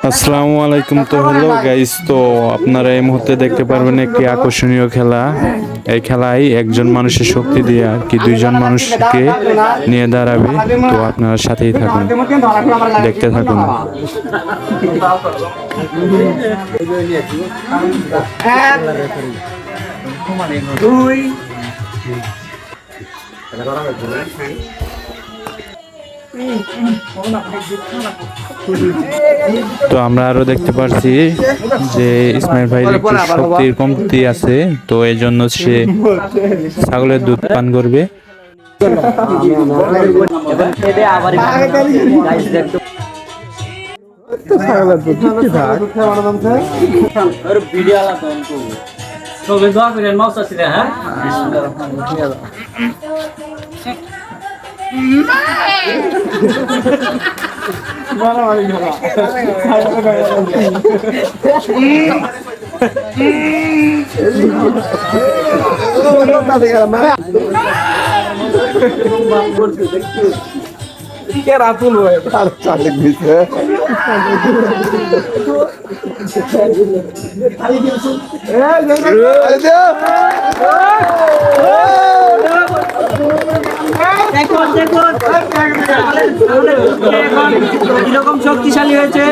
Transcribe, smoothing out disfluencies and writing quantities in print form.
আসসালামু আলাইকুম। তো হ্যালো গাইস, তো আপনারা এই মুহূর্তে দেখতে পারবেন একটি আকর্ষণীয় খেলা। এই খেলায় একজন মানুষের শক্তি দিয়ে আর কি দুইজন মানুষকে নিয়ে দাঁড়াবে। তো আপনারা সাথেই থাকুন, দেখতে থাকুন। তো আমরা আরো দেখতে পাচ্ছি যে ইসমাইল ভাইয়ের একটু শক্তির কমতি আছে, তো এই জন্য সে ছাগলের দুধ পান করবে। রাতুল হয়ে চালিক দিছে দেখুন কিরকম শক্তিশালী হয়েছে।